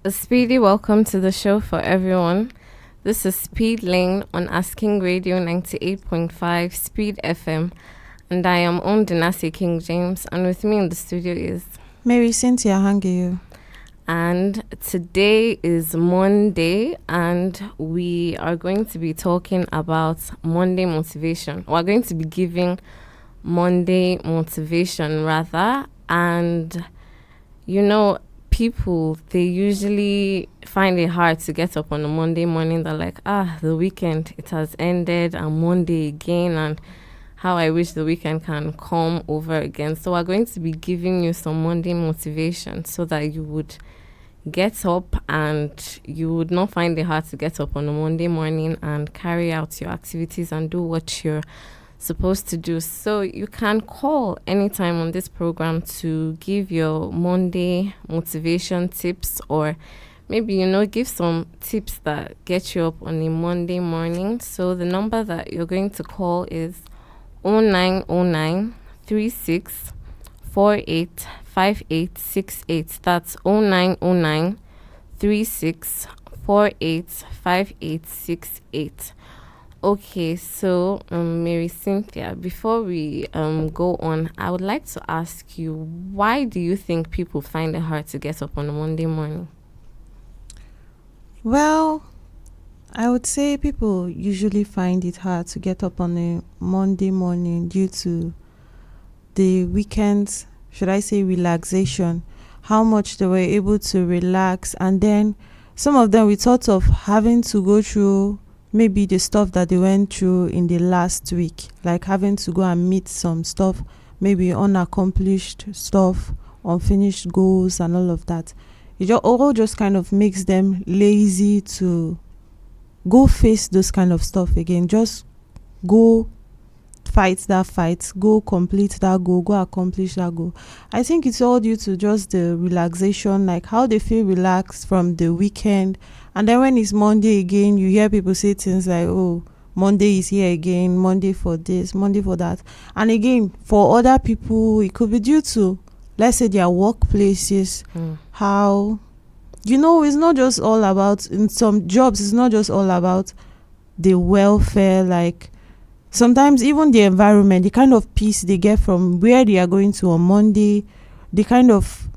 A speedy welcome to the show for everyone. This is Speed Lane on Asking Radio 98.5 Speed FM, and I am AondoNase King James, and with me in the studio is Mary Cynthia Hangeior. And today is Monday, and we are going to be talking about Monday motivation. We're going to be giving Monday motivation rather, and people, they usually find it hard to get up on a Monday morning. They're like, the weekend, it has ended, and Monday again, and how I wish the weekend can come over again. So we're going to be giving you some Monday motivation so that you would get up and you would not find it hard to get up on a Monday morning and carry out your activities and do what you're supposed to do. So you can call anytime on this program to give your Monday motivation tips, or maybe give some tips that get you up on a Monday morning. So the number that you're going to call is 0909 36 48 5868. That's 0909 36 48 5868. Okay, so Mary Cynthia, before we go on, I would like to ask you, why do you think people find it hard to get up on a Monday morning? Well, I would say people usually find it hard to get up on a Monday morning due to the weekend's, should I say, relaxation, how much they were able to relax, and then some of them we thought of having to go through maybe the stuff that they went through in the last week, like having to go and meet some stuff, maybe unaccomplished stuff, unfinished goals and all of that. It all just kind of makes them lazy to go face those kind of stuff again. Just go fight that fight, go complete that goal, go accomplish that goal. I think it's all due to just the relaxation, like how they feel relaxed from the weekend. And then when it's Monday again, you hear people say things like, oh, Monday is here again, Monday for this, Monday for that. And again, for other people, it could be due to, let's say, their workplaces, how, it's not just all about, in some jobs, it's not just all about the welfare, like sometimes even the environment, the kind of peace they get from where they are going to on Monday, the kind of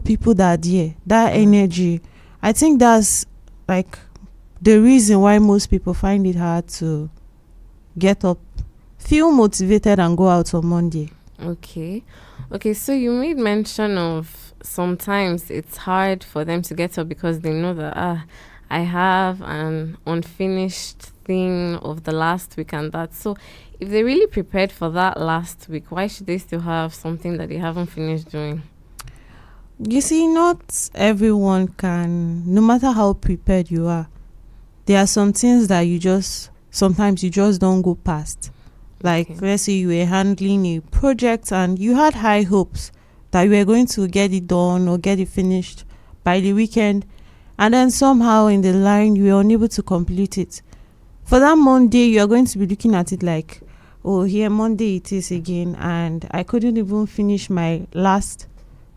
people that are there, that energy. I think that's like the reason why most people find it hard to get up, feel motivated and go out on Monday. Okay, so you made mention of sometimes it's hard for them to get up because they know that I have an unfinished thing of the last week and that. So if they really prepared for that last week, why should they still have something that they haven't finished doing? You see, not everyone can, no matter how prepared you are, there are some things that sometimes you just don't go past. Like, let's say you were handling a project and you had high hopes that you were going to get it done or get it finished by the weekend, and then somehow in the line you were unable to complete it. For that Monday, you are going to be looking at it like, oh, here Monday it is again, and I couldn't even finish my last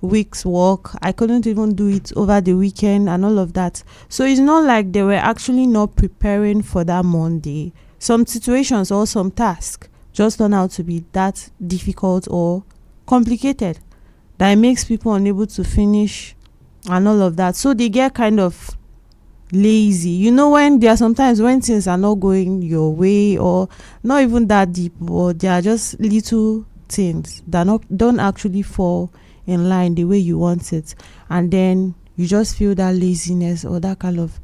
week's work. I couldn't even do it over the weekend and all of that. So it's not like they were actually not preparing for that Monday. Some situations or some tasks just turn out to be that difficult or complicated that it makes people unable to finish and all of that. So they get kind of lazy. When there are sometimes when things are not going your way, or not even that deep, or they are just little things that don't actually fall in line the way you want it, and then you just feel that laziness or that kind of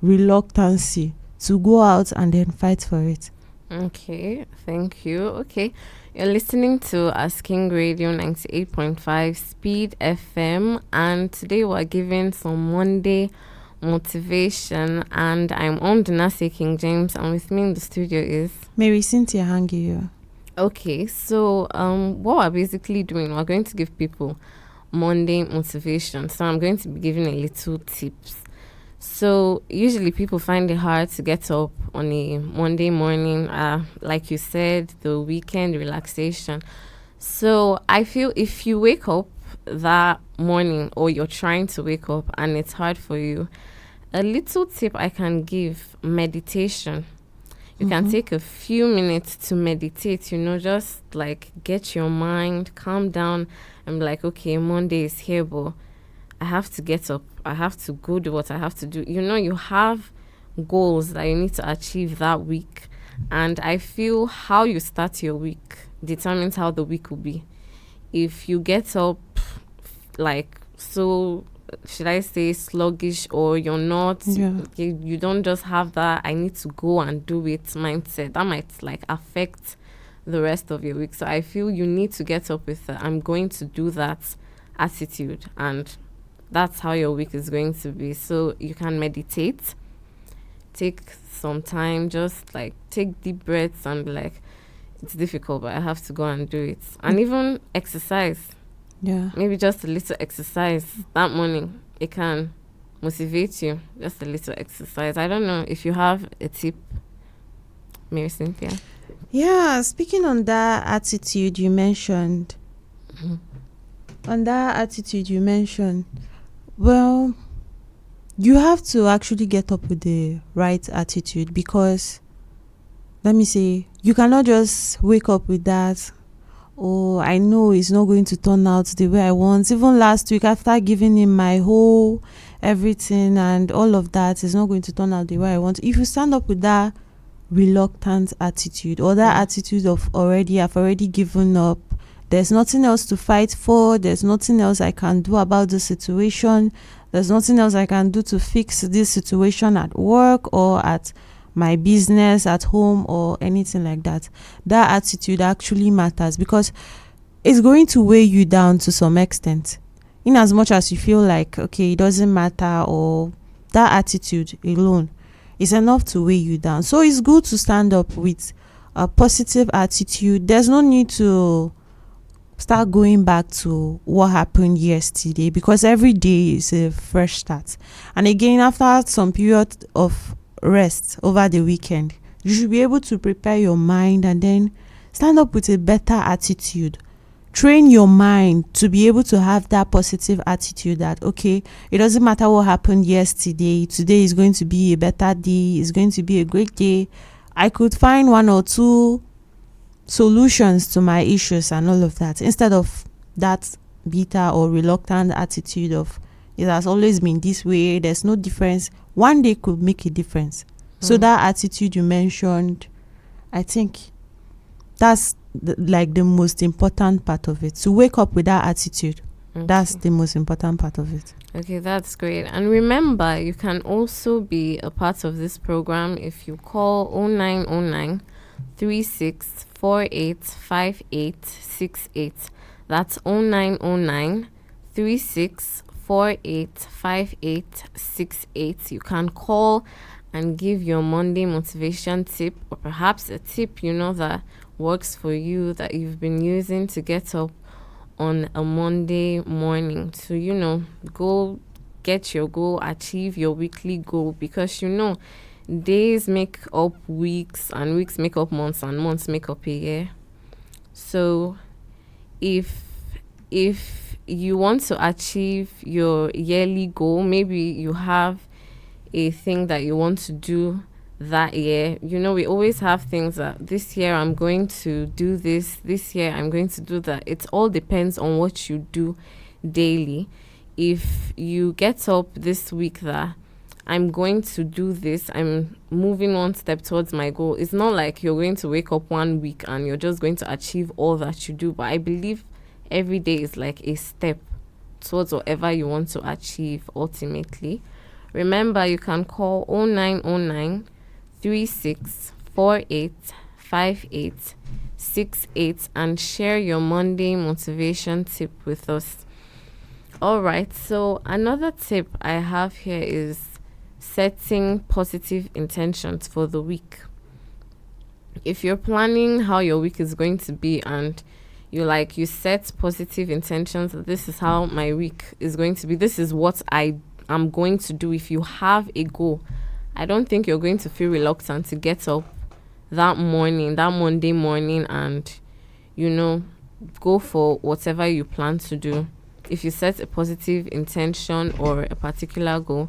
reluctancy to go out and then fight for it. Okay, thank you. Okay, you're listening to Asking Radio 98.5 Speed FM, and today we're giving some Monday motivation, and I'm AondoNase King James, and with me in the studio is Mary Cynthia Hangeior. Okay, so what we're basically doing, we're going to give people Monday motivation. So I'm going to be giving a little tips. So usually people find it hard to get up on a Monday morning, like you said, the weekend relaxation. So I feel if you wake up that morning, or you're trying to wake up and it's hard for you, a little tip I can give: meditation. You can take a few minutes to meditate, just like get your mind calm down and be like, okay, Monday is here, but I have to get up. I have to go do what I have to do. You have goals that you need to achieve that week. And I feel how you start your week determines how the week will be. If you get up like, so should I say, sluggish, or you're not, you don't just have that I need to go and do it mindset, that might like affect the rest of your week. So I feel you need to get up with I'm going to do that attitude, and that's how your week is going to be. So you can meditate, take some time, just like take deep breaths and be like, it's difficult, but I have to go and do it. And even exercise. Yeah. Maybe just a little exercise that morning. It can motivate you. Just a little exercise. I don't know if you have a tip, Mary Cynthia. Yeah, speaking on that attitude you mentioned. Well, you have to actually get up with the right attitude, because, let me say, you cannot just wake up with that, oh, I know it's not going to turn out the way I want. Even last week, after giving him my whole everything and all of that, it's not going to turn out the way I want. If you stand up with that reluctant attitude, or that attitude of I've already given up, there's nothing else to fight for, there's nothing else I can do about the situation, there's nothing else I can do to fix this situation at work or at my business, at home, or anything like that, that attitude actually matters, because it's going to weigh you down to some extent. In as much as you feel like, okay, it doesn't matter, or that attitude alone is enough to weigh you down. So it's good to stand up with a positive attitude. There's no need to start going back to what happened yesterday, because every day is a fresh start. And again, after some period of rest over the weekend, you should be able to prepare your mind and then stand up with a better attitude. Train your mind to be able to have that positive attitude that, okay, it doesn't matter what happened yesterday, today is going to be a better day, it's going to be a great day. I could find one or two solutions to my issues and all of that, instead of that bitter or reluctant attitude of, it has always been this way, there's no difference. One day could make a difference. So that attitude you mentioned, I think that's the most important part of it. To wake up with that attitude, that's the most important part of it. Okay, that's great. And remember, you can also be a part of this program if you call 0909 3648 5868. That's 0909 3648 5868. You can call and give your Monday motivation tip, or perhaps a tip that works for you, that you've been using to get up on a Monday morning to, go get your goal, achieve your weekly goal, because days make up weeks, and weeks make up months, and months make up a year. So if you want to achieve your yearly goal, maybe you have a thing that you want to do that year. We always have things that this year I'm going to do this year I'm going to do that. It all depends on what you do daily. If you get up this week that I'm going to do this, I'm moving one step towards my goal, it's not like you're going to wake up one week and you're just going to achieve all that you do. But I believe every day is like a step towards whatever you want to achieve ultimately. Remember, you can call 0909 3648 5868 and share your Monday motivation tip with us. All right, so another tip I have here is setting positive intentions for the week. If you're planning how your week is going to be and you set positive intentions, this is how my week is going to be, this is what I'm going to do. If you have a goal, I don't think you're going to feel reluctant to get up that Monday morning, and go for whatever you plan to do. if you set a positive intention or a particular goal,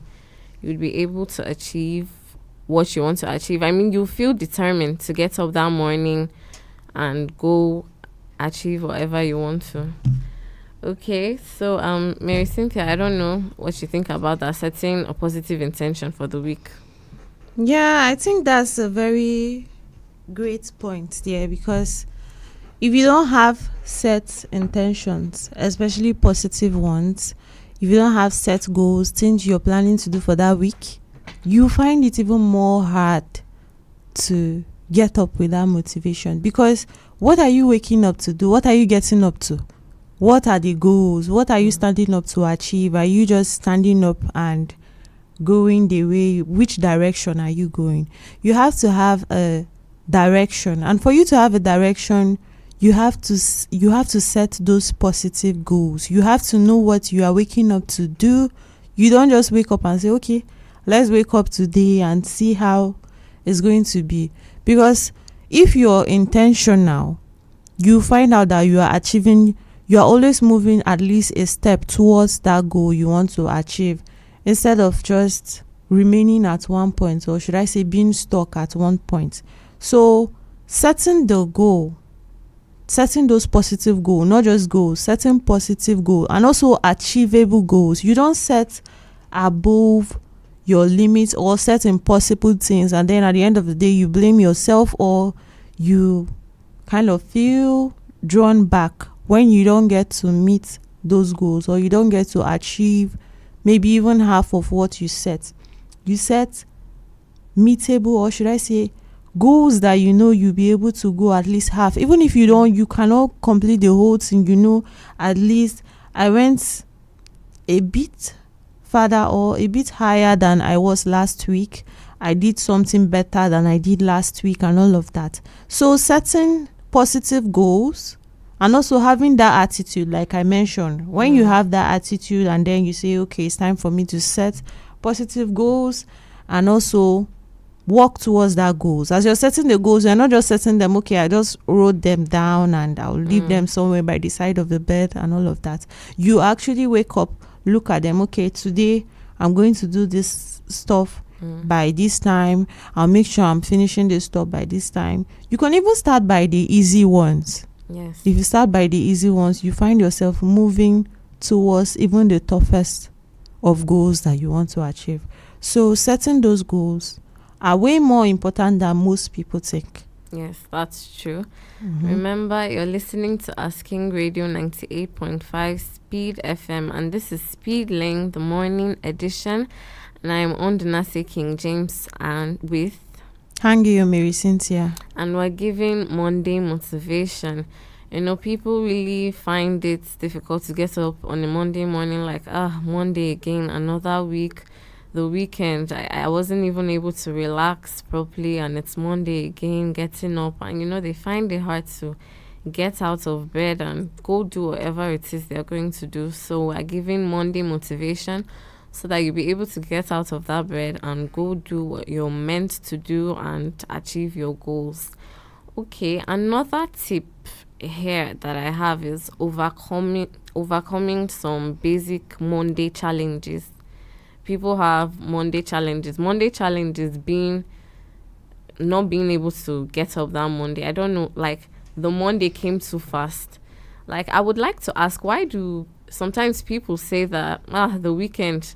you'd be able to achieve what you want to achieve. I mean, you feel determined to get up that morning and go achieve whatever you want to. Okay, so Mary Cynthia, I don't know what you think about that, setting a positive intention for the week. Yeah, I think that's a very great point there, because if you don't have set intentions, especially positive ones, if you don't have set goals, things you're planning to do for that week, you find it even more hard to get up with that motivation. Because what are you waking up to do? What are you getting up to? What are the goals? What are you standing up to achieve? Are you just standing up and going the way? Which direction are you going? You have to have a direction, and for you to have a direction, you have to set those positive goals. You have to know what you are waking up to do. You don't just wake up and say, okay, let's wake up today and see how it's going to be. Because if you're intentional, you find out that you are always moving at least a step towards that goal you want to achieve, instead of just remaining at one point, or should I say being stuck at one point. So setting the goal, setting those positive goals, not just goals, setting positive goals, and also achievable goals. You don't set above your limits or set impossible things, and then at the end of the day you blame yourself, or you kind of feel drawn back when you don't get to meet those goals, or you don't get to achieve maybe even half of what you set. You set meetable, or should I say goals that you'll be able to go at least half. Even if you cannot complete the whole thing, at least I went a bit further or a bit higher than I was last week. I did something better than I did last week, and all of that. So setting positive goals, and also having that attitude, like I mentioned, when you have that attitude and then you say, okay, it's time for me to set positive goals and also work towards that goals. As you're setting the goals, you're not just setting them, okay, I just wrote them down and I'll leave them somewhere by the side of the bed and all of that. You actually wake up, look at them, okay, today I'm going to do this stuff by this time. I'll make sure I'm finishing this stuff by this time. You can even start by the easy ones. Yes. If you start by the easy ones, you find yourself moving towards even the toughest of goals that you want to achieve. So setting those goals are way more important than most people think. Yes, that's true. Remember, you're listening to Asking Radio 98.5 Speed FM, and this is Speed Link, the morning edition. And I'm AondoNase King James, and with Hangeior Mary Cynthia. And we're giving Monday motivation. People really find it difficult to get up on a Monday morning, like, Monday again, another week, the weekend. I wasn't even able to relax properly, and it's Monday again, getting up. And, they find it hard to get out of bed and go do whatever it is they're going to do. So we're giving Monday motivation, so that you'll be able to get out of that bed and go do what you're meant to do and achieve your goals. Okay, another tip here that I have is overcoming some basic Monday challenges. People have Monday challenges. Monday challenges being not being able to get up that Monday. I don't know, like the Monday came too fast. Like, I would like to ask, why do sometimes people say that the weekend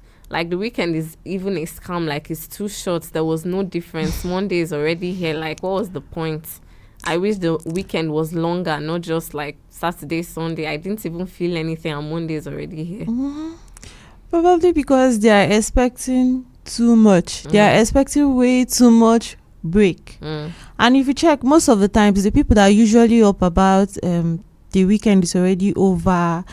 is even a scam, like it's too short, there was no difference, Monday is already here, like what was the point? I wish the weekend was longer, not just like Saturday, Sunday. I didn't even feel anything and Monday is already here. Probably because they are expecting too much. They are expecting way too much break. And if you check, most of the times the people that are usually up about the weekend is already over,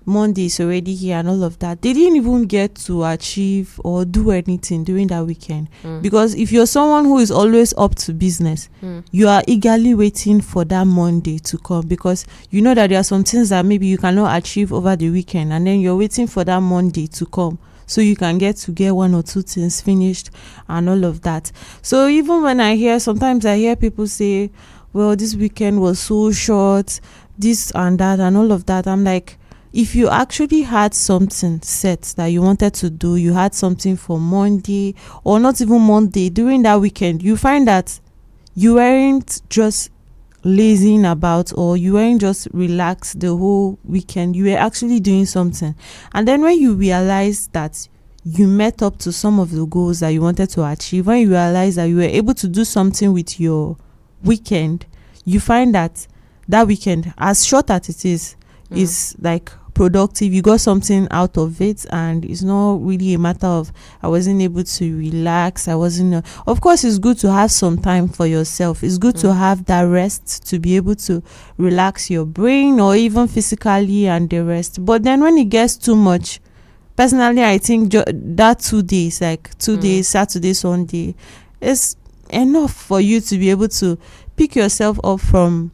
Monday is already here and all of that, they didn't even get to achieve or do anything during that weekend. Because if you're someone who is always up to business, you are eagerly waiting for that Monday to come, because you know that there are some things that maybe you cannot achieve over the weekend, and then you're waiting for that Monday to come so you can get one or two things finished and all of that. So even when sometimes I hear people say, well, this weekend was so short, this and that and all of that, I'm like, if you actually had something set that you wanted to do, you had something for Monday, or not even Monday, during that weekend, you find that you weren't just lazing about, or you weren't just relaxed the whole weekend. You were actually doing something. And then when you realize that you met up to some of the goals that you wanted to achieve, when you realize that you were able to do something with your weekend, you find that that weekend, as short as it is like productive. You got something out of it, and it's not really a matter of I wasn't able to relax. I wasn't. Of course, it's good to have some time for yourself. It's good to have that rest to be able to relax your brain, or even physically and the rest. But then when it gets too much, personally, I think that 2 days, like 2 days, Saturday, Sunday, is enough for you to be able to pick yourself up from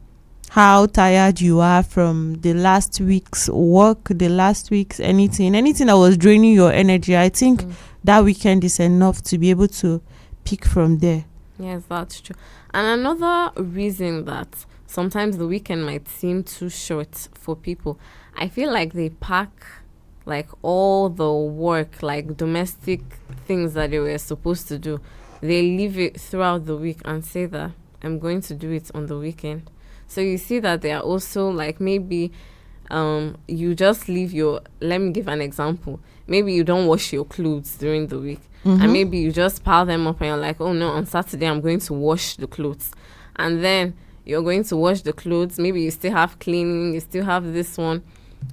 how tired you are from the last week's work, the last week's anything that was draining your energy. I think that weekend is enough to be able to pick from there. Yes, that's true. And another reason that sometimes the weekend might seem too short for people, I feel like they pack like all the work, like domestic things that they were supposed to do. They leave it throughout the week and say that I'm going to do it on the weekend. So you see that they are also like, maybe you just leave let me give an example. Maybe you don't wash your clothes during the week, and maybe you just pile them up and you're like, oh no, on Saturday I'm going to wash the clothes. And then you're going to wash the clothes. Maybe you still have cleaning, you still have this one.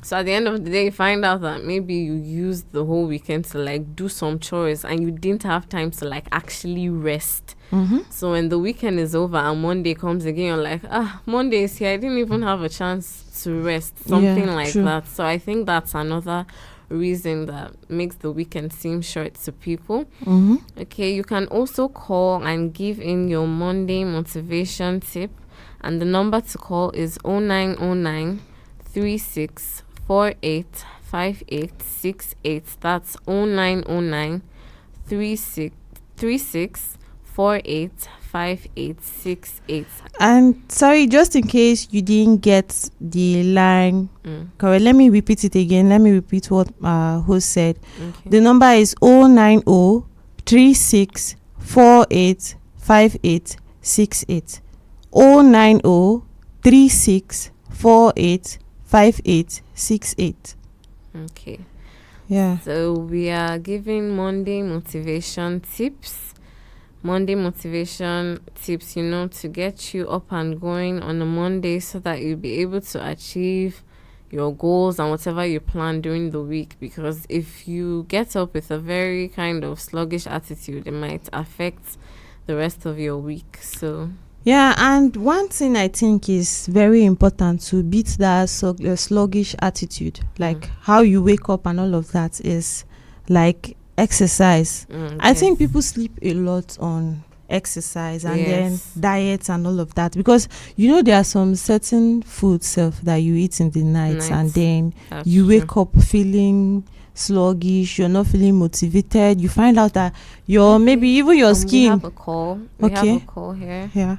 So at the end of the day, you find out that maybe you used the whole weekend to like do some chores, and you didn't have time to like actually rest. So when the weekend is over and Monday comes again, you're like, Monday is here. I didn't even have a chance to rest. Something like that. So I think that's another reason that makes the weekend seem short to people. Okay, you can also call and give in your Monday motivation tip. And the number to call is 0909 3648 5868. That's 0909 3648 5868. And sorry, just in case you didn't get the line correct, let me repeat it again. Let me repeat what host said. Okay. The number is 090 3648 5868. 090 3648 5868. Okay. Yeah. So we are giving Monday motivation tips. Monday motivation tips, to get you up and going on a Monday so that you'll be able to achieve your goals and whatever you plan during the week. Because if you get up with a very kind of sluggish attitude, it might affect the rest of your week. So yeah, and one thing I think is very important to beat that sluggish attitude, like how you wake up and all of that, is like exercise. I think people sleep a lot on exercise and then diet and all of that, because there are some certain food that you eat in the night, and then you wake up feeling sluggish, you're not feeling motivated. You find out that maybe even your skin. We have a call. We have a call here. Yeah.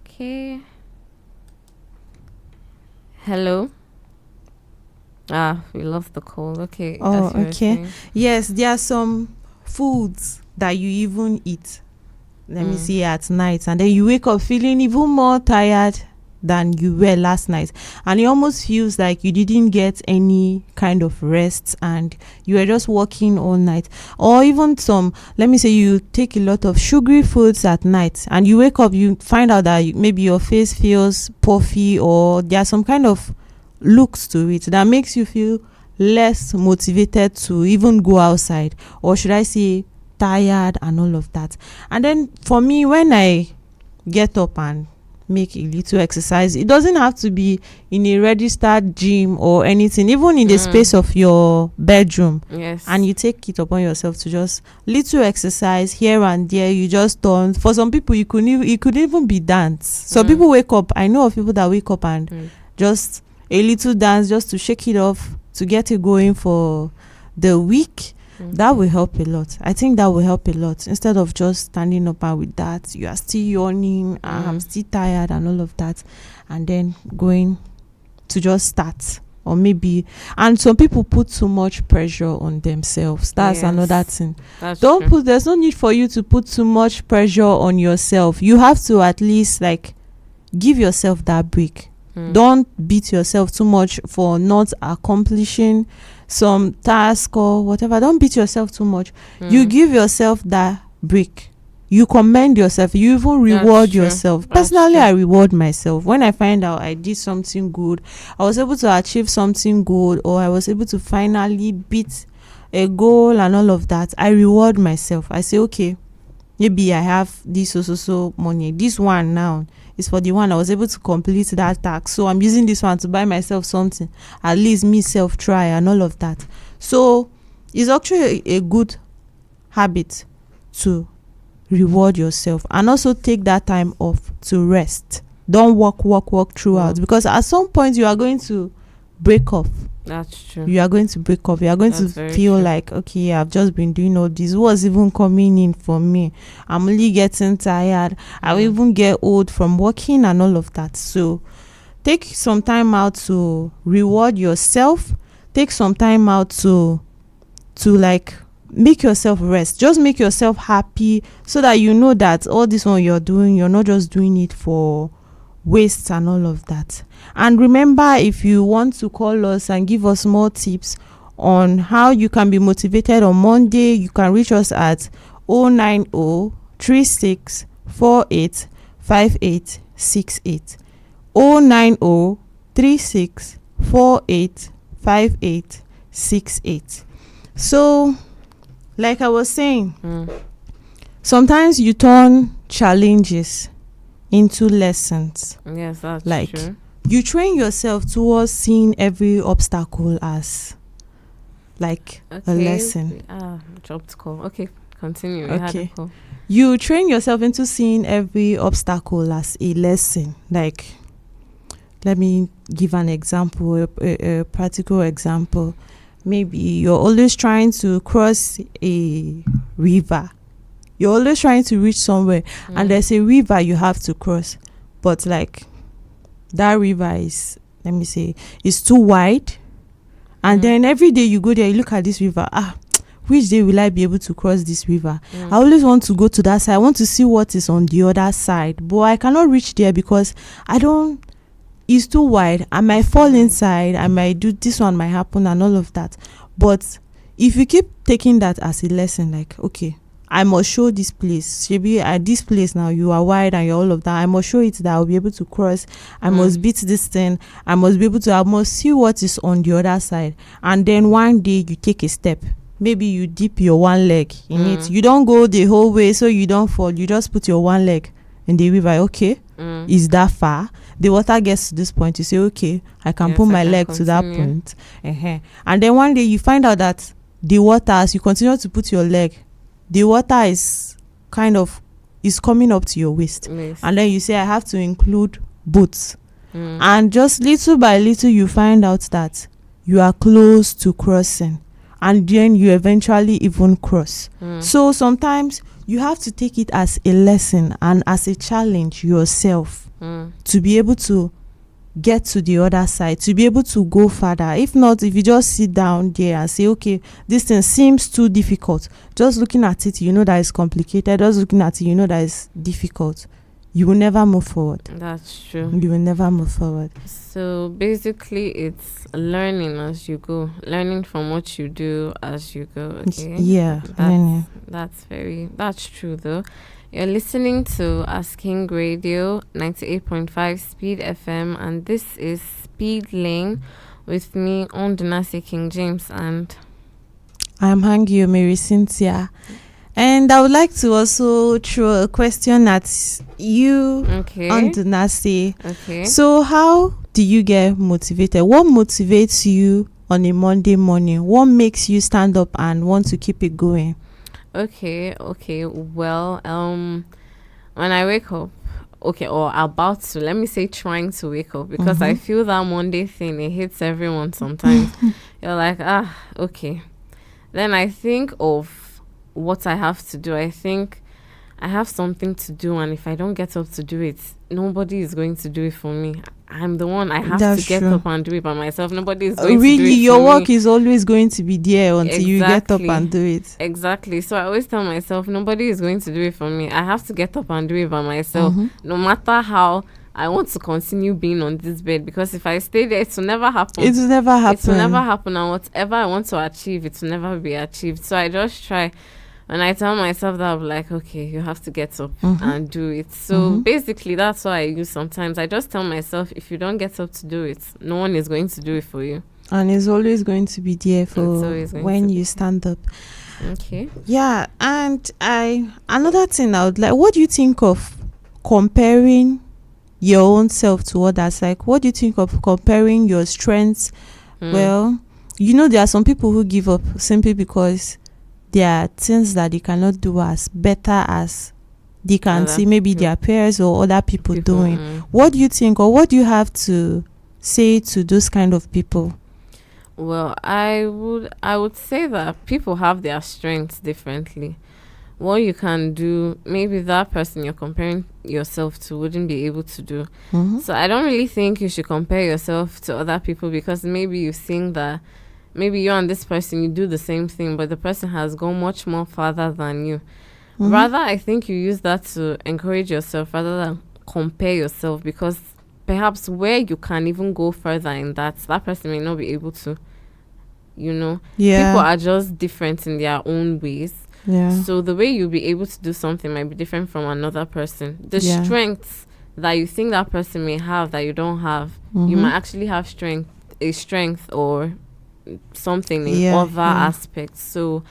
Okay. Hello. We lost the call. Okay. Oh, okay. Yes, there are some foods that you even eat, let me see, at night, and then you wake up feeling even more tired than you were last night, and it almost feels like you didn't get any kind of rest and you were just working all night. Or even let me say you take a lot of sugary foods at night, and you wake up, you find out that maybe your face feels puffy, or there are some kind of looks to it that makes you feel less motivated to even go outside, or should I say tired and all of that. And then for me, when I get up and make a little exercise, it doesn't have to be in a registered gym or anything, even in the space of your bedroom. Yes. And you take it upon yourself to just little exercise here and there. You just don't. For some people, it could even be dance. Some people wake up. I know of people that wake up and just a little dance just to shake it off, to get it going for the week. That will help a lot. I think that will help a lot. Instead of just standing up and with that, you are still yawning, I'm still tired and all of that, and then going to just start. Or maybe, and some people put too much pressure on themselves. That's another thing. Don't put, there's no need for you to put too much pressure on yourself. You have to at least like give yourself that break. Don't beat yourself too much for not accomplishing some task or whatever. Don't beat yourself too much. You give yourself that break. You commend yourself. You even reward yourself. Personally, I reward myself. When I find out I did something good, I was able to achieve something good, or I was able to finally beat a goal and all of that, I reward myself. I say, okay, maybe I have this so money. This one now is for the one I was able to complete that task. So I'm using this one to buy myself something. At least me self try and all of that. So it's actually a good habit to reward yourself, and also take that time off to rest. Don't work throughout, because at some point you are going to break off. That's true. You are going to break off. You are going to feel like, okay, I've just been doing all this. What's even coming in for me? I'm only getting tired. I will even get old from working and all of that. So take some time out to reward yourself. Take some time out to like make yourself rest. Just make yourself happy, so that you know that all this one you're doing, you're not just doing it for waste and all of that. And remember, if you want to call us and give us more tips on how you can be motivated on Monday, you can reach us at 09036485868. 09036485868. So like I was saying, sometimes you turn challenges into lessons. Yes, that's like true. You train yourself towards seeing every obstacle as like a lesson. Dropped call. Okay, continue. Okay. You train yourself into seeing every obstacle as a lesson. Like, let me give an example, a practical example. Maybe you're always trying to cross a river. You're always trying to reach somewhere, and there's a river you have to cross. But like that river is, let me say, is too wide. And then every day you go there, you look at this river. Which day will I be able to cross this river? I always want to go to that side. I want to see what is on the other side. But I cannot reach there because it's too wide. I might fall inside. I might do this, one might happen and all of that. But if you keep taking that as a lesson, like, okay, I must show this place. Maybe at this place now you are wide and you're all of that. I must show it that I'll be able to cross. I must beat this thing. I must see what is on the other side. And then one day you take a step. Maybe you dip your one leg in it. You don't go the whole way so you don't fall. You just put your one leg in the river. Okay, is that far? The water gets to this point. You say, okay, I can put my leg to that point. And then one day you find out that the water, as you continue to put your leg, the water is coming up to your waist. And then you say, I have to include boots. And just little by little you find out that you are close to crossing, and then you eventually even cross. So sometimes you have to take it as a lesson and as a challenge yourself to be able to get to the other side, to be able to go further. If not, if you just sit down there and say, okay, this thing seems too difficult, just looking at it, you know that it's complicated. Just looking at it, you know that it's difficult. You will never move forward. That's true. You will never move forward. So basically, it's learning as you go, learning from what you do as you go. Okay. Yeah. That's true though. You're listening to Asking Radio 98.5 Speed FM, and this is Speed Lane with me, AondoNase King James, and I'm Hangeior Cynthia. And I would like to also throw a question at you, AondoNase. Okay. So how do you get motivated? What motivates you on a Monday morning? What makes you stand up and want to keep it going? Okay. Well, when I wake up, or about to, let me say trying to wake up, because I feel that Monday thing, it hits everyone sometimes. You're like, okay. Then I think of what I have to do. I think I have something to do, and if I don't get up to do it, nobody is going to do it for me. I'm the one. I have That's to get true. up and do it by myself. Nobody is going to do Really, it your for work me. is always going to be there until you get up Exactly. and do it. Exactly. So I always tell myself, nobody is going to do it for me. I have to get up and do it by myself, no matter how I want to continue being on this bed. Because if I stay there, it will never happen. It will never happen. It will never happen. And whatever I want to achieve, it will never be achieved. So I just try. And I tell myself that I'm like, okay, you have to get up and do it. So basically, that's what I use sometimes. I just tell myself, if you don't get up to do it, no one is going to do it for you. And it's always going to be there for when you stand up. Okay. Yeah, and another thing I would like, what do you think of comparing your own self to others? Like, what do you think of comparing your strengths? Well, there are some people who give up simply because there are things that they cannot do as better as they can see maybe their peers or other people doing. What do you think, or what do you have to say to those kind of people? Well, I would say that people have their strengths differently. What you can do, maybe that person you're comparing yourself to wouldn't be able to do. So I don't really think you should compare yourself to other people, because maybe you think that maybe you and this person, you do the same thing, but the person has gone much more farther than you. Rather, I think you use that to encourage yourself rather than compare yourself, because perhaps where you can even go further in that person may not be able to. People are just different in their own ways. So the way you'll be able to do something might be different from another person. The strengths that you think that person may have that you don't have, you might actually have a strength or something in other aspects. So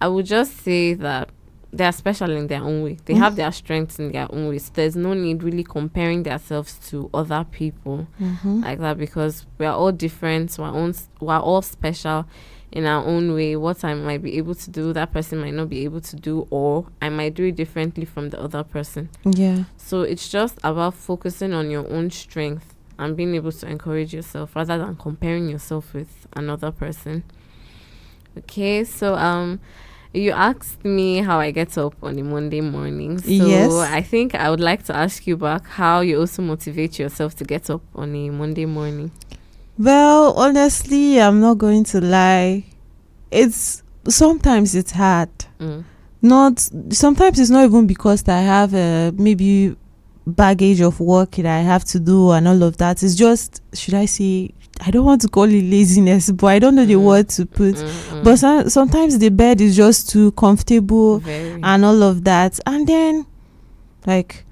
I would just say that they are special in their own way. They have their strengths in their own ways. There's no need really comparing themselves to other people like that, because we are all different. We're all special in our own way. What I might be able to do, that person might not be able to do, or I might do it differently from the other person. So it's just about focusing on your own strength and being able to encourage yourself rather than comparing yourself with another person. Okay, so you asked me how I get up on a Monday morning. So I think I would like to ask you back how you also motivate yourself to get up on a Monday morning. Well, honestly, I'm not going to lie. Sometimes it's hard. Sometimes it's not even because I have maybe baggage of work that I have to do and all of that. It's just, should I say, I don't want to call it laziness, but I don't know the word to put. But sometimes the bed is just too comfortable and all of that. And then, like,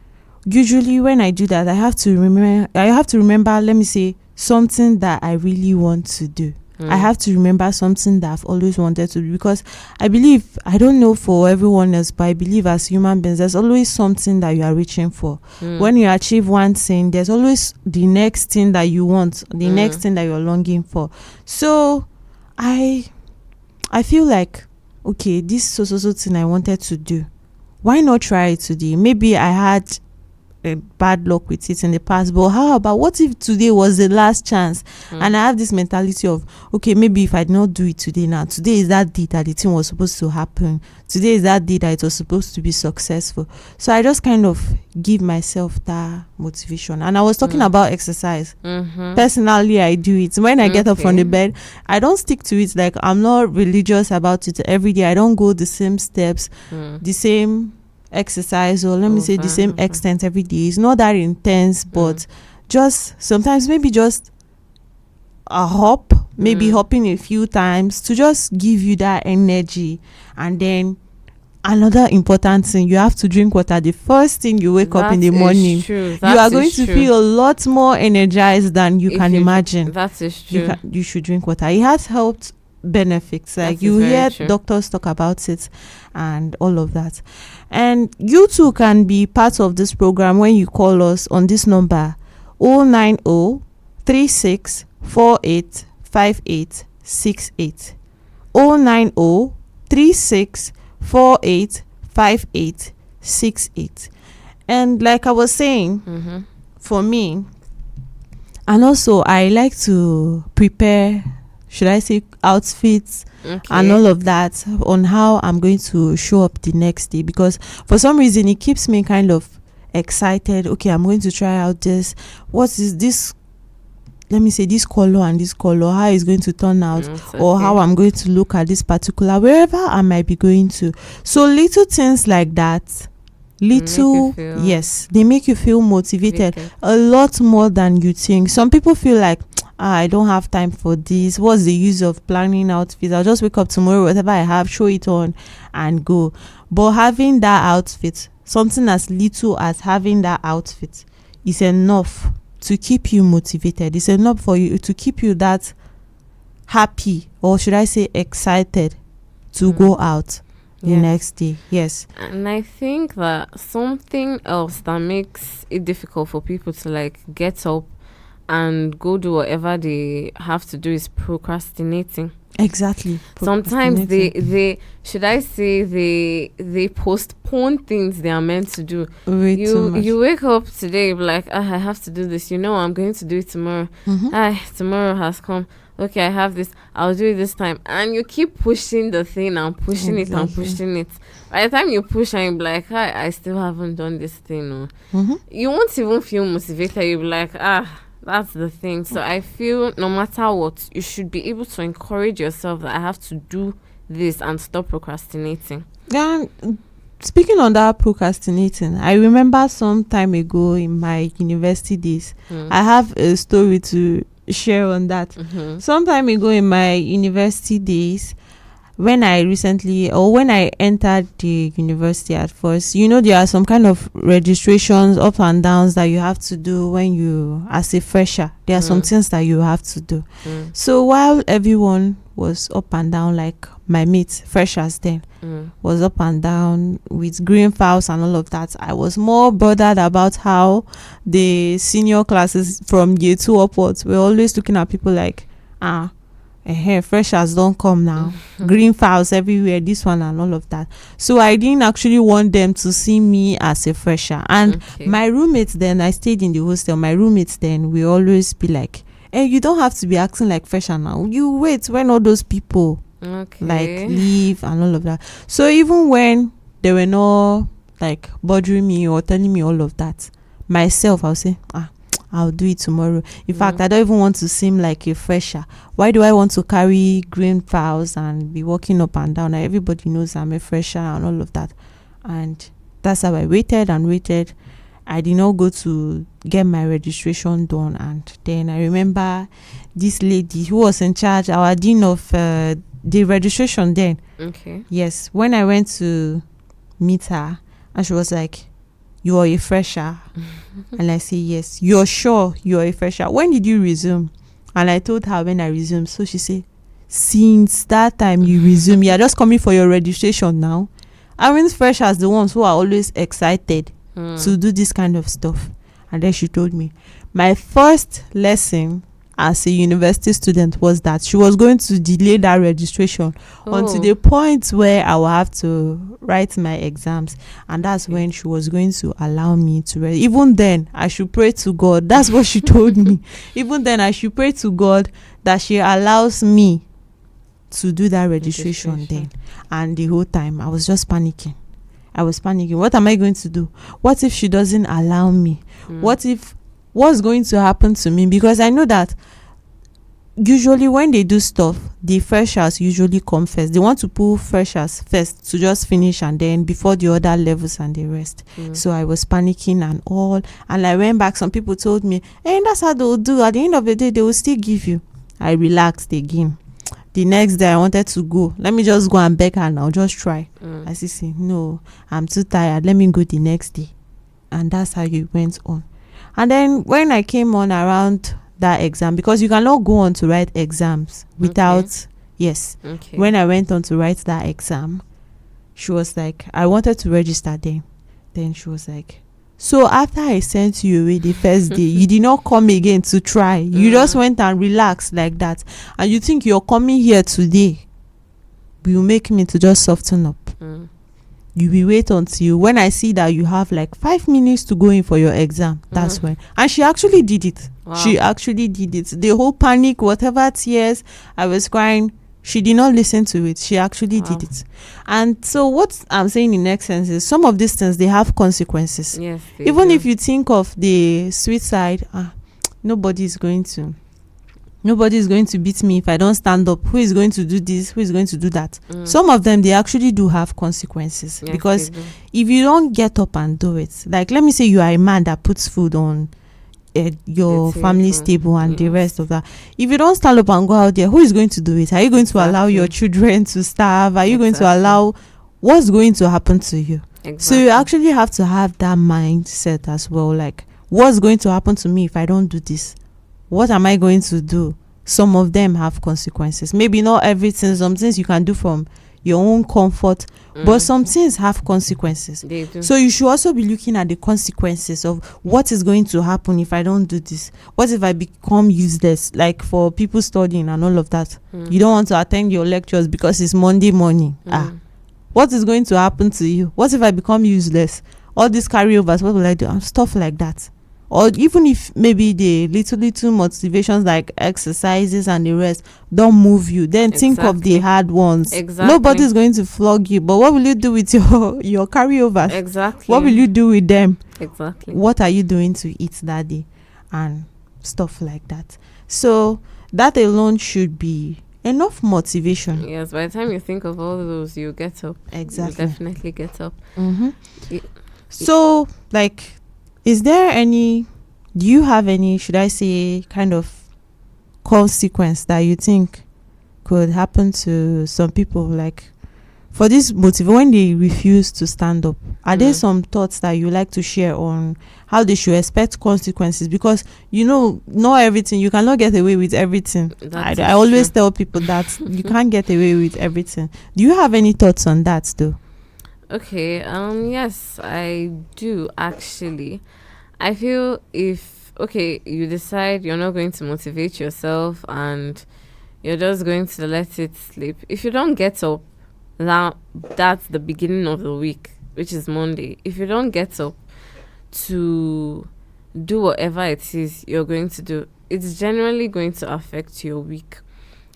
usually when I do that, I have to remember, let me say, something that I really want to do. I have to remember something that I've always wanted to do, because I believe, I don't know for everyone else, but I believe as human beings, there's always something that you are reaching for. When you achieve one thing, there's always the next thing that you want, the next thing that you're longing for. So I feel like, okay, this so thing I wanted to do, why not try it today? Maybe I had bad luck with it in the past, but how about, what if today was the last chance? And I have this mentality of, okay, maybe if I did not do it today, now today is that day that the thing was supposed to happen. Today is that day that it was supposed to be successful. So I just kind of give myself that motivation. And I was talking about exercise. Personally, I do it when I get up from the bed. I don't stick to it. Like, I'm not religious about it every day. I don't go the same steps, the same exercise, or let me say the same extent every day. It's not that intense, but just sometimes maybe just a hop, maybe hopping a few times to just give you that energy. And then another important thing, you have to drink water the first thing you wake up in the morning. You are going to feel a lot more energized than you can imagine. That is true. You should drink water. It has helped benefits, like you hear doctors talk about it and all of that. And you too can be part of this program when you call us on this number 090-3648-5868 090-3648-5868. And like I was saying, for me, and also I like to prepare, should I say, outfits and all of that on how I'm going to show up the next day, because for some reason it keeps me kind of excited. Okay, I'm going to try out this. What is this let me say this color and this color, how it's going to turn out, or how I'm going to look at this particular, wherever I might be going to. So little things like that, yes, they make you feel motivated a lot more than you think. Some people feel like, I don't have time for this. What's the use of planning outfits? I'll just wake up tomorrow, whatever I have, show it on and go. But having that outfit, something as little as having that outfit, is enough to keep you motivated. It's enough for you to keep you that happy, or should I say excited, to go out the next day. Yes. And I think that something else that makes it difficult for people to like get up and go do whatever they have to do is procrastinating. Exactly. Sometimes they should I say they postpone things they are meant to do. You wake up today like, I have to do this, I'm going to do it tomorrow. Tomorrow has come. Okay, I have this, I'll do it this time. And you keep pushing the thing and pushing it and pushing it. By the time you push and you're like, I still haven't done this thing. You won't even feel motivated. You'll be like, that's the thing. So I feel no matter what, you should be able to encourage yourself that I have to do this and stop procrastinating. Yeah. Speaking on that procrastinating, I remember some time ago in my university days, I have a story to share on that. Some time ago in my university days, when I entered the university at first, there are some kind of registrations, up and downs that you have to do when you, as a fresher. There are some things that you have to do. So while everyone was up and down, like my mates, freshers then, was up and down with green files and all of that, I was more bothered about how the senior classes from year 2 upwards were always looking at people like, freshers don't come now. Green files everywhere, this one and all of that. So I didn't actually want them to see me as a fresher. And my roommates then, I stayed in the hostel, my roommates then will always be like, hey, you don't have to be acting like fresher now. You wait when all those people like leave and all of that. So even when they were not like bothering me or telling me all of that, myself, I'll say, I'll do it tomorrow. In fact, I don't even want to seem like a fresher. Why do I want to carry green files and be walking up and down? Everybody knows I'm a fresher and all of that. And that's how I waited and waited. I did not go to get my registration done. And then I remember this lady who was in charge, our dean of the registration then. Yes. When I went to meet her, and she was like, you are a fresher? And I say, yes. You're sure you're a fresher? When did you resume? And I told her when I resumed. So she said, since that time you resume, you're just coming for your registration now. I mean, freshers, the ones who are always excited to do this kind of stuff. And then she told me, my first lesson as a university student was that she was going to delay that registration until the point where I will have to write my exams, and that's when she was going to allow me to even then I should pray to God. That's what she told me. Even then I should pray to God that she allows me to do that registration then. And the whole time I was just panicking. What am I going to do? What if she doesn't allow me? What's going to happen to me? Because I know that usually when they do stuff, the freshers usually come first. They want to pull freshers first to just finish, and then before the other levels and the rest. So I was panicking and all. And I went back. Some people told me, hey, that's how they'll do. At the end of the day, they will still give you. I relaxed again. The next day I wanted to go. Let me just go and beg her now. Just try. I say, no, I'm too tired. Let me go the next day. And that's how it went on. And then when I came on around that exam, because you cannot go on to write exams without, when I went on to write that exam, she was like, I wanted to register then she was like, so after I sent you away the first day, you did not come again to try. You just went and relaxed like that, and you think you're coming here today will make me to just soften up. You will wait until when I see that you have like 5 minutes to go in for your exam. That's when. And she actually did it. She actually did it. The whole panic, whatever tears I was crying, she did not listen to it. She actually did it. And so what I'm saying in essence is some of these things, they have consequences. Yes, even if you think of the sweet side, nobody is going to Nobody is going to beat me if I don't stand up. Who is going to do this? Who is going to do that? Some of them, they actually do have consequences. Yes, because they do. if you don't get up and do it, like let me say you are a man that puts food on your The family's table. table and the Yes. rest of that. If you don't stand up and go out there, who is going to do it? Are you going to allow your children to starve? Are you going to Exactly. allow what's going to happen to you? Exactly. So you actually have to have that mindset as well. Like, what's going to happen to me if I don't do this? What am I going to do? Some of them have consequences. Maybe not everything. Some things you can do from your own comfort, but some things have consequences. They do. So you should also be looking at the consequences of what is going to happen if I don't do this. What if I become useless? Like for people studying and all of that. You don't want to attend your lectures because it's Monday morning. What is going to happen to you? What if I become useless? All these carryovers, what will I do? And stuff like that. Or even if maybe the little motivations like exercises and the rest don't move you, then think of the Exactly. hard ones. Exactly. Nobody's going to flog you, but what will you do with your carryovers? Exactly. What will you do with them? Exactly. What are you doing to eat that day? And stuff like that. So that alone should be enough motivation. Yes, by the time you think of all those, you get up. Exactly. You definitely get up. So, like, do you have any, should I say, kind of consequence that you think could happen to some people? Like, for this motive, when they refuse to stand up, are there some thoughts that you like to share on how they should expect consequences? Because, not everything, you cannot get away with everything. I always tell people that you can't get away with everything. Do you have any thoughts on that, though? Okay, yes, I do actually. I feel if you decide you're not going to motivate yourself and you're just going to let it sleep. If you don't get up, now that's the beginning of the week, which is Monday. If you don't get up to do whatever it is you're going to do, it's generally going to affect your week.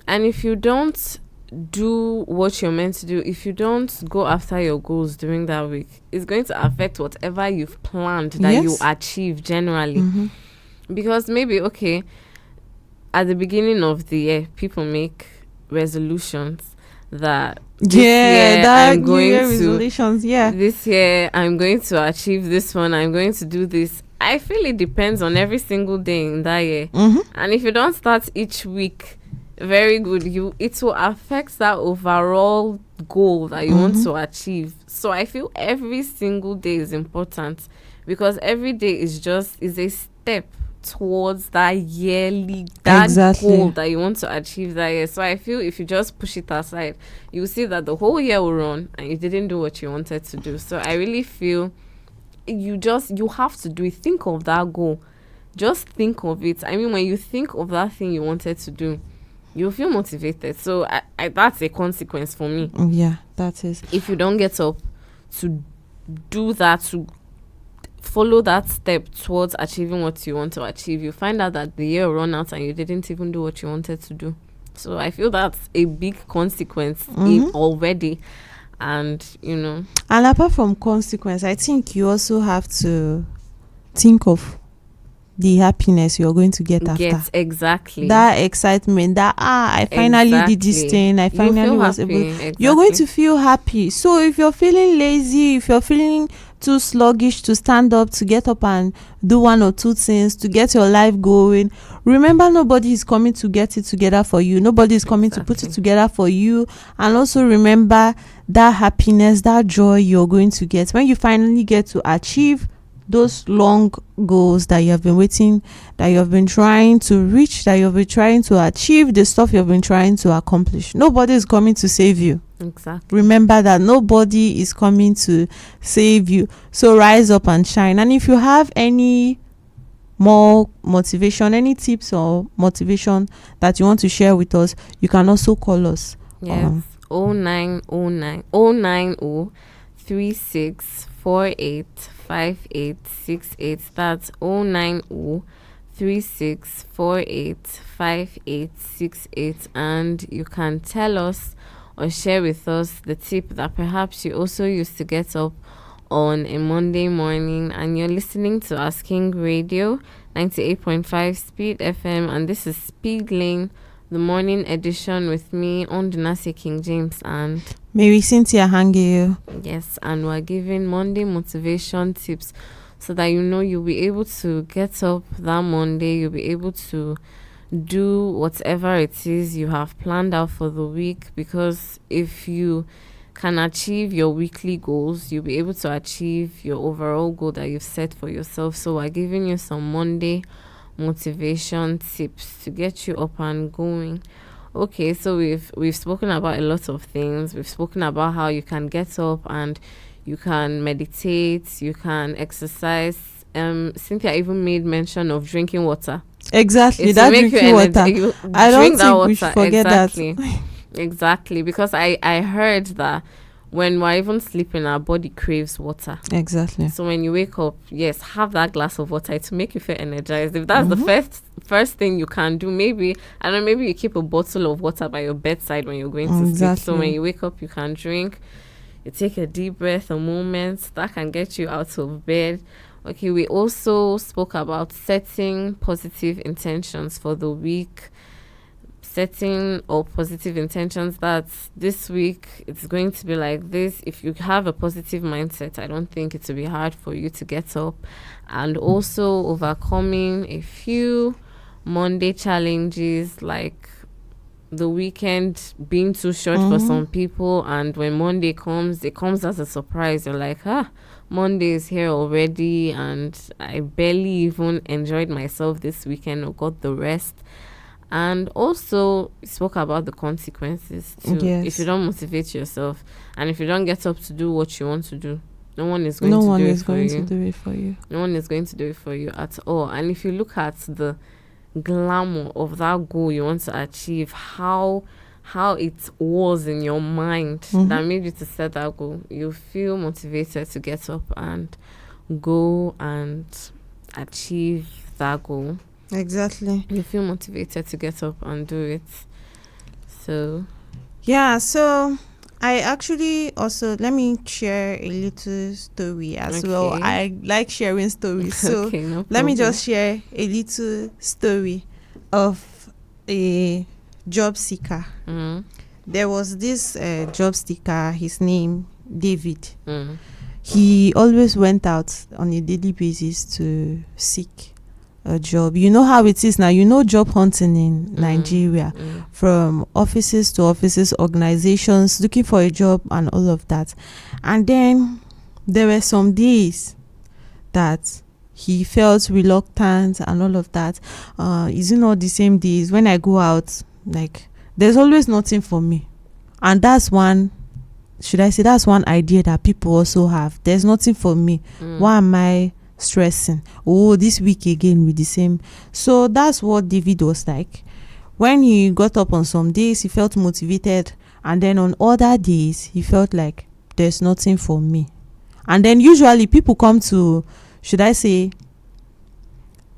And if you don't do what you're meant to do, if you don't go after your goals during that week, it's going to affect whatever you've planned that you achieve generally. Because maybe at the beginning of the year people make resolutions that this year I'm going to achieve this one, I'm going to do this. I feel it depends on every single day in that year. And if you don't start each week very good, it will affect that overall goal that you want to achieve. So I feel every single day is important, because every day is a step towards that goal that you want to achieve that year. So I feel if you just push it aside, you will see that the whole year will run and you didn't do what you wanted to do. So I really feel you have to do it. Think of that goal, just think of it. I mean, when you think of that thing you wanted to do, you'll feel motivated. So I that's a consequence for me. Yeah, that is. If you don't get up to do that, to follow that step towards achieving what you want to achieve, you find out that the year will run out and you didn't even do what you wanted to do. So I feel that's a big consequence already. And and apart from consequence, I think you also have to think of the happiness you're going to get after. Exactly. That excitement, that I finally did this thing, I finally was able. You're going to feel happy. So if you're feeling lazy, if you're feeling too sluggish to stand up, to get up and do one or two things to get your life going, remember, nobody is coming to get it together for you. Nobody is coming to put it together for you. And also remember that happiness, that joy you're going to get when you finally get to achieve those long goals that you have been waiting, that you have been trying to reach, that you've been trying to achieve, the stuff you've been trying to accomplish. Nobody is coming to save you. Exactly. Remember that nobody is coming to save you. So rise up and shine. And if you have any more motivation, any tips or motivation that you want to share with us, you can also call us. Yes. 090 3648 5868. That's 090 3648 5868. And you can tell us or share with us the tip that perhaps you also used to get up on a Monday morning, and you're listening to Asking Radio 98.5 Speed FM, and this is Speed Lane, the morning edition with me, AondoNase King James, and Mary Cynthia Hangeior. yes, and we're giving Monday motivation tips so that you'll be able to get up that Monday, you'll be able to do whatever it is you have planned out for the week, because if you can achieve your weekly goals, you'll be able to achieve your overall goal that you've set for yourself. So we're giving you some Monday motivation tips to get you up and going. Okay, so we've spoken about a lot of things. We've spoken about how you can get up and you can meditate, you can exercise. Cynthia even made mention of drinking water. Exactly, It's that to make drinking you water. I don't think we should forget exactly. that. Exactly, because I heard that when we're even sleeping, our body craves water. Exactly. So when you wake up, yes, have that glass of water to make you feel energized. If that's the first thing you can do, maybe you keep a bottle of water by your bedside when you're going to sleep. So when you wake up, you can drink. You take a deep breath, a moment that can get you out of bed. Okay, we also spoke about setting positive intentions for the week. Setting or positive intentions that this week it's going to be like this. If you have a positive mindset, I don't think it will be hard for you to get up. And also overcoming a few Monday challenges, like the weekend being too short for some people, and when Monday comes, it comes as a surprise. You're like, Monday is here already, and I barely even enjoyed myself this weekend or got the rest. And also spoke about the consequences too. Yes. If you don't motivate yourself and if you don't get up to do what you want to do, no one is going to do it for you. No one is going to do it for you at all. And if you look at the glamour of that goal you want to achieve, how it was in your mind that made you to set that goal, you feel motivated to get up and go and achieve that goal. Exactly. You feel motivated to get up and do it. So I actually also, let me share a little story as well. I like sharing stories. So no let me just share a little story of a job seeker. There was this job seeker, his name David. He always went out on a daily basis to seek a job. You know how it is now. Job hunting in Nigeria, from offices to offices, organizations, looking for a job and all of that. And then there were some days that he felt reluctant and all of that. Is it not the same days when I go out, like there's always nothing for me? And that's one idea that people also have. There's nothing for me. Why am I stressing? This week again with the same. So that's what David was like. When he got up on some days, he felt motivated, and then on other days he felt like there's nothing for me. And then usually people come to, should I say,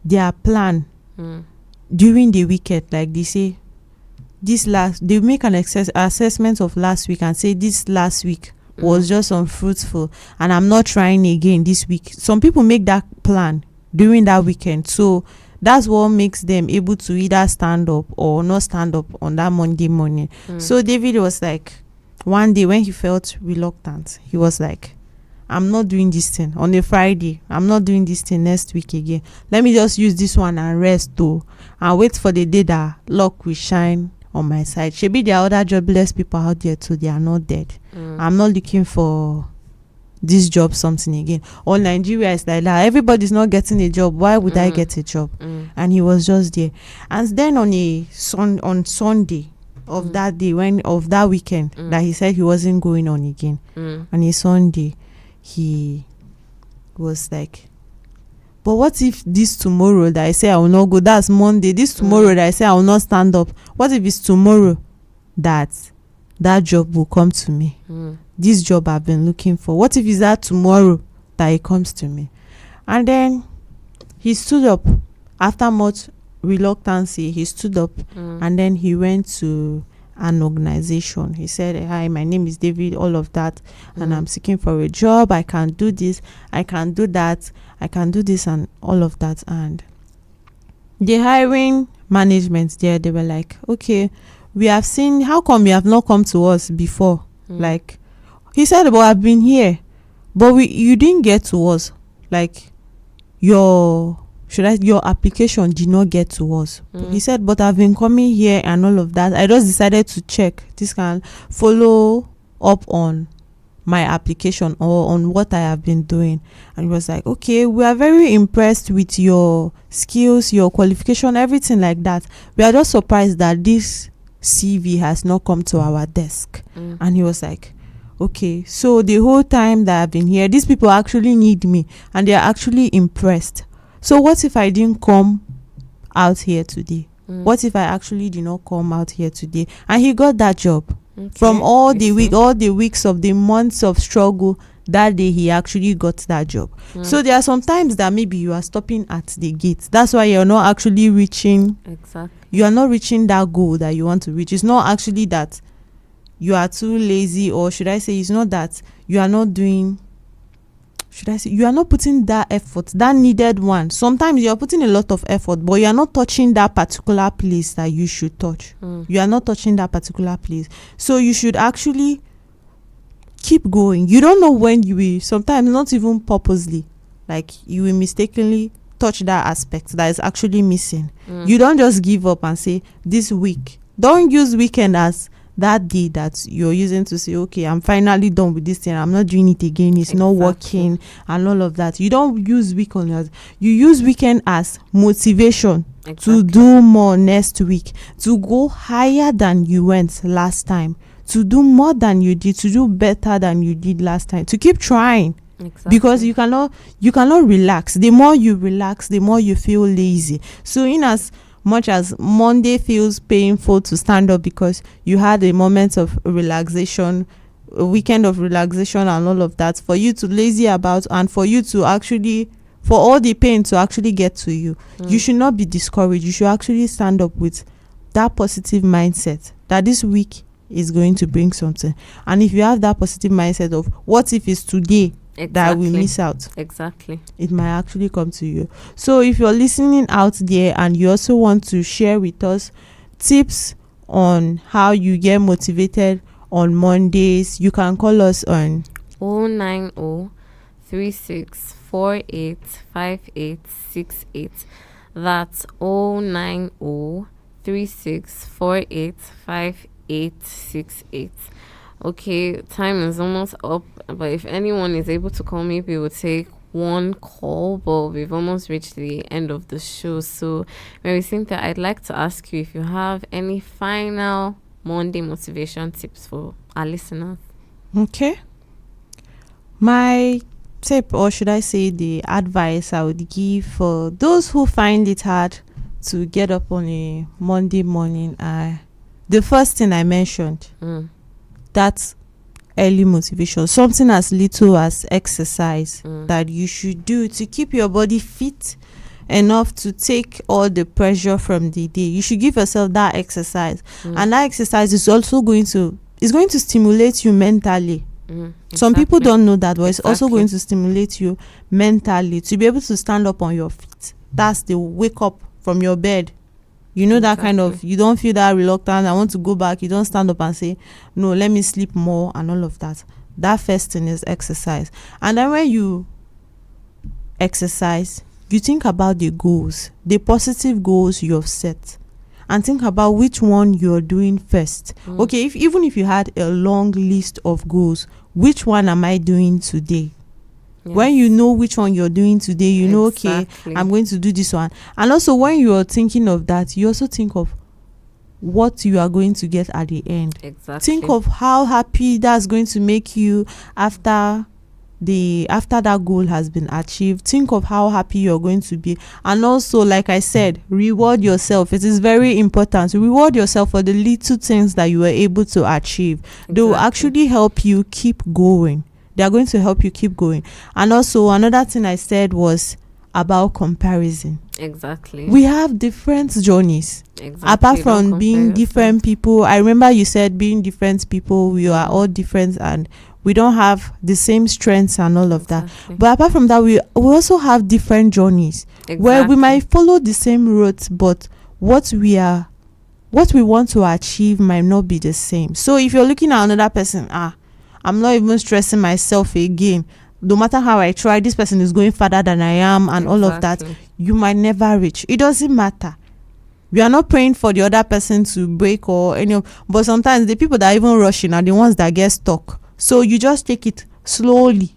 their plan during the weekend. Like they say, they make an assessment of last week and say this last week was just unfruitful and I'm not trying again this week. Some people make that plan during that weekend, so that's what makes them able to either stand up or not stand up on that Monday morning. So David was like, one day when he felt reluctant, he was like, I'm not doing this thing on a Friday. I'm not doing this thing next week again. Let me just use this one and rest though, and wait for the day that luck will shine on my side. Maybe there are other jobless people out there too. They are not dead. I'm not looking for this job something again. Or Nigeria is like that. Everybody's not getting a job. Why would I get a job? And he was just there. And then on Sunday of that day, of that weekend, that he said he wasn't going on again. On a Sunday, he was like, but what if this tomorrow that I say I will not go, that's Monday, this tomorrow that I say I will not stand up, what if it's tomorrow that job will come to me? This job I've been looking for, what if it's that tomorrow that it comes to me? And then he stood up. After much reluctancy, he stood up and then he went to an organization. He said, hi, my name is David, all of that, and I'm seeking for a job. I can do this, I can do that, I can do this, and all of that. And the hiring management there, they were like, okay, we have seen, how come you have not come to us before? Like, he said, but I've been here, but you didn't get to us. Like, your application did not get to us. He said, but I've been coming here and all of that. I just decided to check this, can follow up on my application or on what I have been doing. And he was like, okay, we are very impressed with your skills, your qualification, everything like that. We are just surprised that this CV has not come to our desk. And he was like, okay, so the whole time that I've been here, these people actually need me and they are actually impressed. So what if I didn't come out here today? What if I actually did not come out here today? And he got that job. From all the weeks of the months of struggle, that day he actually got that job. So there are some times that maybe you are stopping at the gate. That's why you're not actually reaching. Exactly. You are not reaching that goal that you want to reach. It's not actually that you are too lazy, or should I say, it's not that you are not doing. Should I say, you are not putting that effort, that needed one. Sometimes you are putting a lot of effort, but you are not touching that particular place that you should touch. You are not touching that particular place. So you should actually keep going. You don't know when you will, sometimes not even purposely, like you will mistakenly touch that aspect that is actually missing. You don't just give up and say, this week. Don't use weekend as that day that you're using to say, okay, I'm finally done with this thing, I'm not doing it again, it's not working, and all of that. You don't use weekend as, you use weekend as motivation to do more next week, to go higher than you went last time, to do more than you did, to do better than you did last time, to keep trying. Because you cannot relax. The more you relax, the more you feel lazy. So in as much as Monday feels painful to stand up because you had a moment of relaxation, a weekend of relaxation and all of that, for you to lazy about and for you to actually, for all the pain to actually get to you, you should not be discouraged. You should actually stand up with that positive mindset that this week is going to bring something. And if you have that positive mindset of what if it's today that we miss out, it might actually come to you. So if you're listening out there and you also want to share with us tips on how you get motivated on Mondays, you can call us on 090-3648-5868. That's 090-3648-5868. Okay, time is almost up, but if anyone is able to call me, we will take one call, but we've almost reached the end of the show. So Mary Cynthia, I'd like to ask you if you have any final Monday motivation tips for our listeners. Okay. My tip, or should I say the advice I would give for those who find it hard to get up on a Monday morning, the first thing I mentioned, that's early motivation. Something as little as exercise that you should do to keep your body fit enough to take all the pressure from the day. You should give yourself that exercise, and that exercise is also going to stimulate you mentally. Some people don't know that, but it's also going to stimulate you mentally to be able to stand up on your feet. That's the wake up from your bed. You know, that kind of, you don't feel that reluctant, I want to go back. You don't stand up and say, no, let me sleep more and all of that. That first thing is exercise. And then when you exercise, you think about the goals, the positive goals you have set, and think about which one you're doing first. Okay, even if you had a long list of goals, which one am I doing today? When you know which one you're doing today, you know, okay, I'm going to do this one. And also when you're thinking of that, you also think of what you are going to get at the end. Think of how happy that's going to make you after that goal has been achieved. Think of how happy you're going to be. And also, like I said, reward yourself. It is very important to reward yourself for the little things that you were able to achieve. They will actually help you keep going. They are going to help you keep going. And also, another thing I said was about comparison. Exactly. We have different journeys. Exactly. Apart Don't from compare being different yourself. people, I remember you said being different people, we are all different and we don't have the same strengths and all of that. Exactly. But apart from that, we also have different journeys where we Exactly. might follow the same route, but what we want to achieve might not be the same. So if you're looking at another person, I'm not even stressing myself again. No matter how I try, this person is going further than I am and all of that. Exactly. You might never reach. It doesn't matter. We are not praying for the other person to break or but sometimes the people that are even rushing are the ones that get stuck. So you just take it slowly.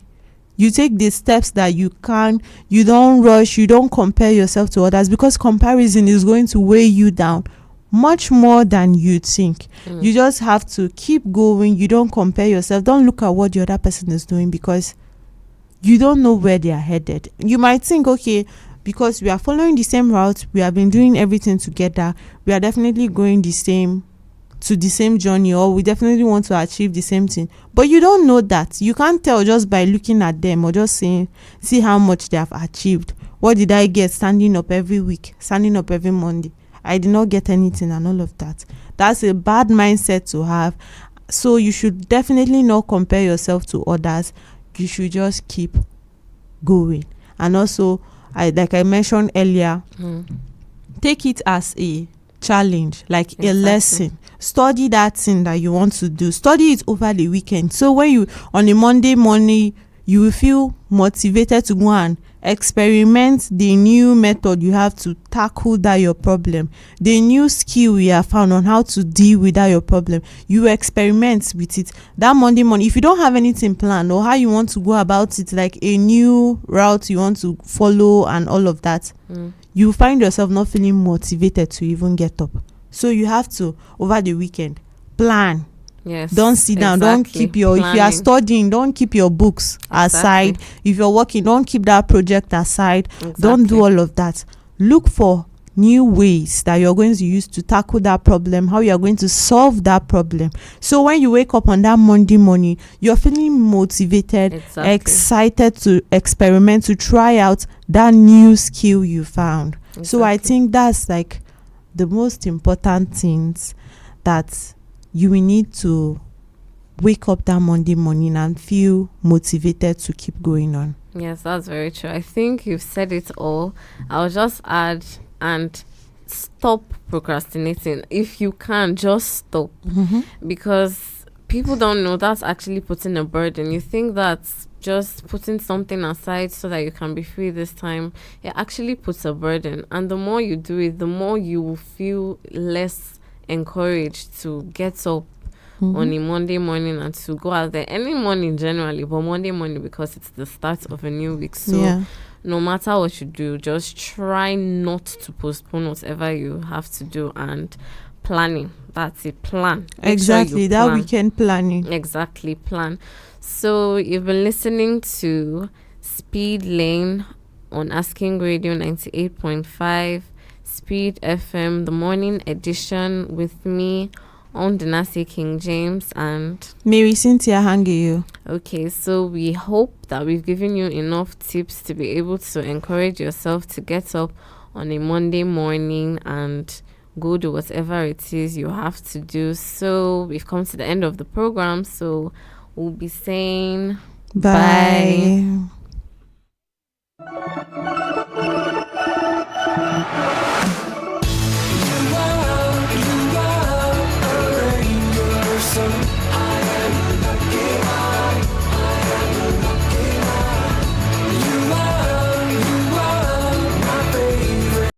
You take the steps that you can. You don't rush. You don't compare yourself to others, because comparison is going to weigh you down much more than you think. You just have to keep going. You don't compare yourself. Don't look at what the other person is doing, because you don't know where they are headed. You might think, okay, because we are following the same route, we have been doing everything together, we are definitely going the same journey, or we definitely want to achieve the same thing. But you don't know that. You can't tell just by looking at them or just saying, see how much they have achieved. What did I get standing up every week, standing up every Monday? I did not get anything and all of that. That's a bad mindset to have. So you should definitely not compare yourself to others. You should just keep going. And also, like I mentioned earlier, take it as a challenge, like a lesson. Study that thing that you want to do. Study it over the weekend. So when you, on a Monday morning, you will feel motivated to go and experiment the new method you have to tackle that your problem, the new skill you have found on how to deal with that your problem. You experiment with it that Monday morning. If you don't have anything planned or how you want to go about it, like a new route you want to follow and all of that, you find yourself not feeling motivated to even get up. So you have to, over the weekend, plan. Yes. Don't sit down. Don't keep your, if you are studying, don't keep your books aside. If you're working, don't keep that project aside. Don't do all of that. Look for new ways that you're going to use to tackle that problem, how you're going to solve that problem. So when you wake up on that Monday morning, you're feeling motivated, excited to experiment, to try out that new skill you found. So I think that's like the most important things that you will need to wake up that Monday morning and feel motivated to keep going on. Yes, that's very true. I think you've said it all. I'll just add, and stop procrastinating. If you can, just stop. Because people don't know that's actually putting a burden. You think that's just putting something aside so that you can be free this time. It actually puts a burden. And the more you do it, the more you will feel less encouraged to get up on a Monday morning and to go out there any morning generally, but Monday morning because it's the start of a new week. So no matter what you do, just try not to postpone whatever you have to do, and planning. That's it. Plan. Exactly. That weekend planning. Exactly. Plan. So you've been listening to Speed Lane on Asking Radio 98.5 Speed FM, the morning edition, with me, AondoNase King James and Mary Cynthia Hangeior. Okay, so we hope that we've given you enough tips to be able to encourage yourself to get up on a Monday morning and go do whatever it is you have to do. So we've come to the end of the program, so we'll be saying bye.